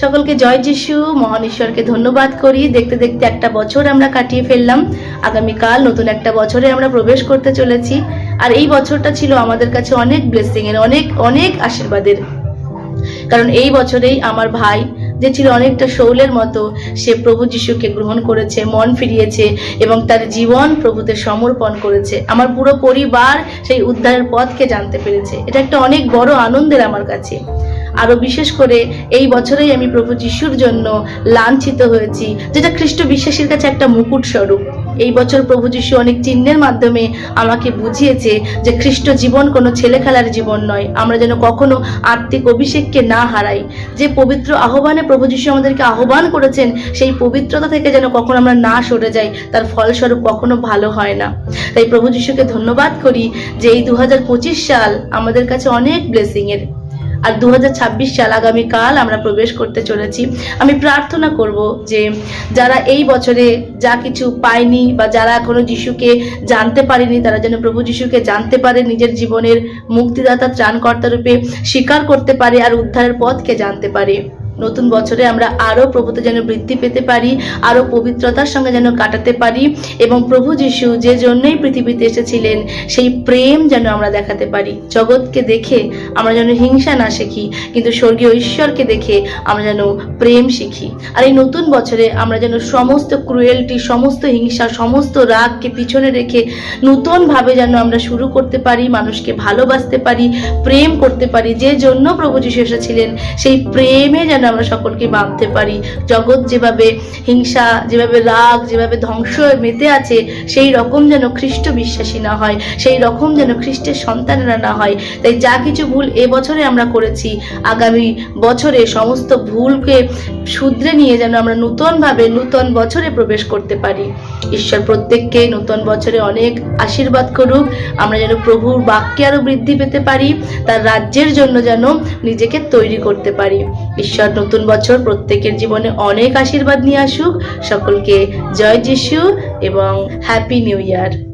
সকলকে জয় যিশু। মহান ঈশ্বরকে ধন্যবাদ করি। দেখতে দেখতে একটা বছর আমরা কাটিয়ে ফেললাম। আগামীকাল নতুন একটা বছরে আমরা প্রবেশ করতে চলেছি। আর এই বছরটা ছিল আমাদের কাছে অনেক ব্লেসিং এর, অনেক অনেক আশীর্বাদের। কারণ এই বছরেই আমার ভাই, যে ছিল অনেকটা শৌলের মতো, সে প্রভু যিশুকে গ্রহণ করেছে, মন ফিরিয়েছে এবং তার জীবন প্রভুতে সমর্পণ করেছে। আমার পুরো পরিবার সেই উদ্ধারের পথকে জানতে পেরেছে। এটা একটা অনেক বড় আনন্দের আমার কাছে। আরো বিশেষ করে এই বছরেই আমি প্রভু যিশুর জন্য লাঞ্ছিত হয়েছি, যেটা খ্রিস্ট বিশ্বাসীর কাছে একটা মুকুট স্বরূপ। এই বছর প্রভু যিশু অনেক চিহ্নের মাধ্যমে আমাকে বুঝিয়েছে যে খ্রিস্ট জীবন কোনো ছেলে খেলার জীবন নয়। আমরা যেন কখনো আত্মিক অভিষেককে না হারাই। যে পবিত্র আহ্বানে প্রভু যিশু আমাদেরকে আহ্বান করেছেন, সেই পবিত্রতা থেকে যেন কখনো আমরা না সরে যাই। তার ফলস্বরূপ কখনো ভালো হয় না। তাই প্রভু যিশুকে ধন্যবাদ করি যে এই 2025 সাল আমাদের কাছে অনেক ব্লেসিং এর। আর 2026 সাল আগামীকাল আমরা প্রবেশ করতে চলেছি। আমি প্রার্থনা করব যে যারা এই বছরে যা কিছু পায়নি বা যারা এখনো যিশুকে জানতে পারেনি, তারা যেন প্রভু যিশুকে জানতে পারে, নিজের জীবনের মুক্তিদাতা ত্রাণকর্তা রূপে স্বীকার করতে পারে আর উদ্ধারের পথকে জানতে পারে। নতুন বছরে আমরা আরো প্রভুতে যেন বৃদ্ধি পেতে পারি, আরো পবিত্রতার সঙ্গে যেন কাটাতে পারি এবং প্রভু যিশু যে জন্যই পৃথিবীতে এসেছিলেন সেই প্রেম যেন আমরা দেখাতে পারি। জগৎকে দেখে আমরা যেন হিংসা না শিখি, কিন্তু স্বর্গীয় ঈশ্বরকে দেখে আমরা যেন প্রেম শিখি। আর এই নতুন বছরে আমরা যেন সমস্ত ক্রুয়েলটি, সমস্ত হিংসা, সমস্ত রাগকে পিছনে রেখে নতুন ভাবে যেন আমরা শুরু করতে পারি, মানুষকে ভালোবাসতে পারি, প্রেম করতে পারি। যে জন্য প্রভু যিশু এসেছিলেন সেই প্রেমে যেন আমরা সকলকে বাঁধতে পারি। জগৎ যেভাবে হিংসা, যেভাবে রাগ, যেভাবে ধ্বংস মেতে আছে, সেই রকম যেন খ্রিস্ট বিশ্বাসী না হয়, সেই রকম যেন খ্রিস্টের সন্তানেরা না হয়। তাই যা কিছু ভুল এবছরে আমরা করেছি, আগামী বছরে সমস্ত ভুলকে শুধরে নিয়ে যেন আমরা নূতনভাবে নূতন বছরে প্রবেশ করতে পারি। ঈশ্বর প্রত্যেককে নতুন বছরে অনেক আশীর্বাদ করুক। আমরা যেন প্রভুর বাক্যে আরো বৃদ্ধি পেতে পারি, তার রাজ্যের জন্য যেন নিজেকে তৈরি করতে পারি। ঈশ্বর নতুন বছর প্রত্যেকের জীবনে অনেক আশীর্বাদ নিয়ে আসুক। সকলকে জয় যিশু এবং হ্যাপি নিউ ইয়ার।